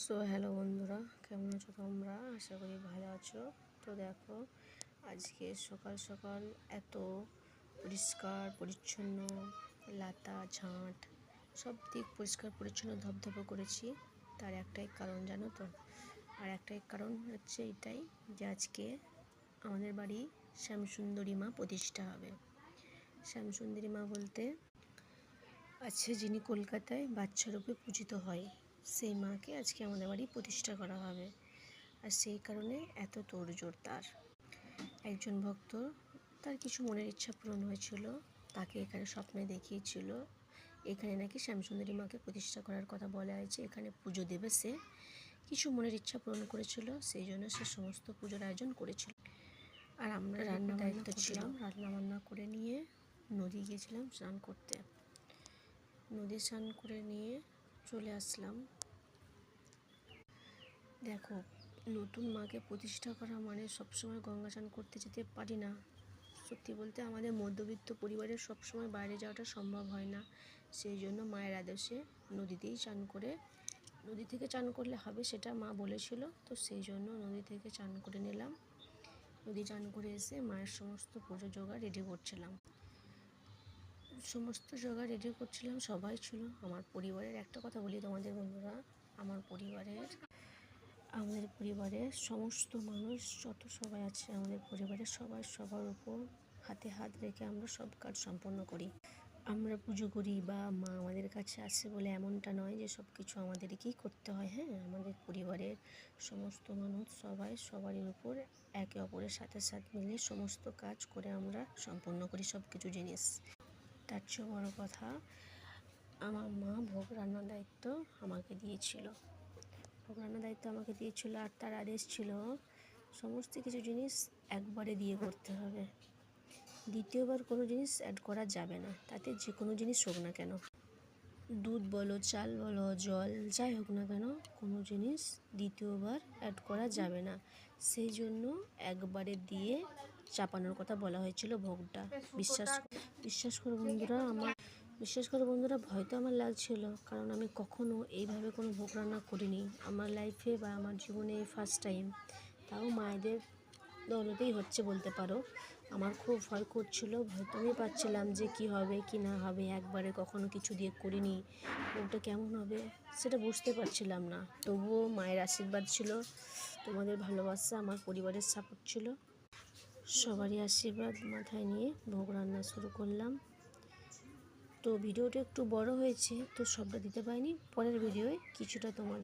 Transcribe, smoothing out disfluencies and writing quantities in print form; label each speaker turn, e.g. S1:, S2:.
S1: So hello বন্ধুরা, কেমন আছো তোমরা? আশা করি ভালো আছো। তো দেখো, আজকে সকাল সকাল এত পরিষ্কার পরিচ্ছন্ন, লাতা ঝাঁট সব দিক পরিষ্কার পরিচ্ছন্ন ধবধবে করেছি। তার একটাই কারণ জানো তো? আর একটাই কারণ হচ্ছে এটাই যে আজকে আমাদের বাড়ি শ্যামসুন্দরী মা প্রতিষ্ঠা হবে। শ্যামসুন্দরী মা বলতে আছে যিনি কলকাতায় বাচ্চারূপে পূজিত হয়, সেই মাকে আজকে আমাদের বাড়ি প্রতিষ্ঠা করা হবে। আর সেই কারণে এত তোড়জোড়। তার একজন ভক্ত, তার কিছু মনের ইচ্ছা পূরণ হয়েছিল, তাকে এখানে স্বপ্নে দেখিয়েছিল এখানে নাকি শ্যামসুন্দরী মাকে প্রতিষ্ঠা করার কথা বলা হয়েছে, এখানে পুজো দেবে। সে কিছু মনের ইচ্ছা পূরণ করেছিল, সেই জন্য সে সমস্ত পুজোর আয়োজন করেছিল। আর আমরা রান্না দায়িত্ব ছিলাম, রান্নাবান্না করে নিয়ে নদী গিয়েছিলাম স্নান করতে। নদী স্নান করে নিয়ে চলে আসলাম। দেখো, নতুন মাকে প্রতিষ্ঠা করা মানে সবসময় গঙ্গা স্নান করতে যেতে পারি না। সত্যি বলতে আমাদের মধ্যবিত্ত পরিবারের সবসময় বাইরে যাওয়াটা সম্ভব হয় না। সেই জন্য মায়ের আদেশে নদীতেই চান করে, নদী থেকে চান করলে হবে সেটা মা বলেছিল, তো সেই জন্য নদী থেকে চান করে নিলাম। নদী চান করে এসে মায়ের সমস্ত পুজো জোগাড় রেডি করছিলাম। সবাই ছিল আমার পরিবারের। একটা কথা বলি তোমাদের বন্ধুরা, আমাদের পরিবারের সমস্ত মানুষ যত সবাই আছে, আমাদের পরিবারের সবাই সবার উপর হাতে হাত রেখে আমরা সব কাজ সম্পন্ন করি। আমরা পুজো করি বা মা আমাদের কাছে আসে বলে এমনটা নয় যে সব কিছু আমাদেরকেই করতে হয়। হ্যাঁ, আমাদের পরিবারের সমস্ত মানুষ সবাই সবারই উপর একে অপরের সাথে মিলে সমস্ত কাজ করে আমরা সম্পন্ন করি সব কিছু জিনিস। তার চেয়েও বড়ো কথা, আমার মা ভোগ রান্নার দায়িত্ব আমাকে দিয়েছিল। আর তার আদেশ ছিল সমস্ত কিছু জিনিস একবারে দিয়ে করতে হবে, দ্বিতীয়বার কোনো জিনিস অ্যাড করা যাবে না। তাতে যে কোনো জিনিস হোক না কেন, দুধ বলো, চাল বলো, জল যাই হোক না কেন, কোনো জিনিস দ্বিতীয়বার অ্যাড করা যাবে না। সেই জন্য একবারে দিয়ে চাপানোর কথা বলা হয়েছিল ভোগটা। বিশ্বাস করো বন্ধুরা, ভয় তো আমার লাগছিল, কারণ আমি কখনো এইভাবে কোনো ভোগ রান্না করিনি আমার লাইফে বা আমার জীবনে ফার্স্ট টাইম। তাও মায়েদের দৌলতেই হচ্ছে বলতে পারো। আমার খুব ভয় করছিল, ভয় তো আমি পাচ্ছিলাম যে কি হবে কি না হবে, একবারে কখনো কিছু দিয়ে করিনি, ভোগটা কেমন হবে সেটা বুঝতে পারছিলাম না। তবুও মায়ের আশীর্বাদ ছিল, তোমাদের ভালোবাসা, আমার পরিবারের সাপোর্ট ছিল, সবারই আশীর্বাদ মাথায় নিয়ে ভোগ রান্না শুরু করলাম। তো ভিডিওটা একটু বড় হয়েছে, তো সবটা দিতে পারিনি, পরের ভিডিওয় কিছুটা তোমার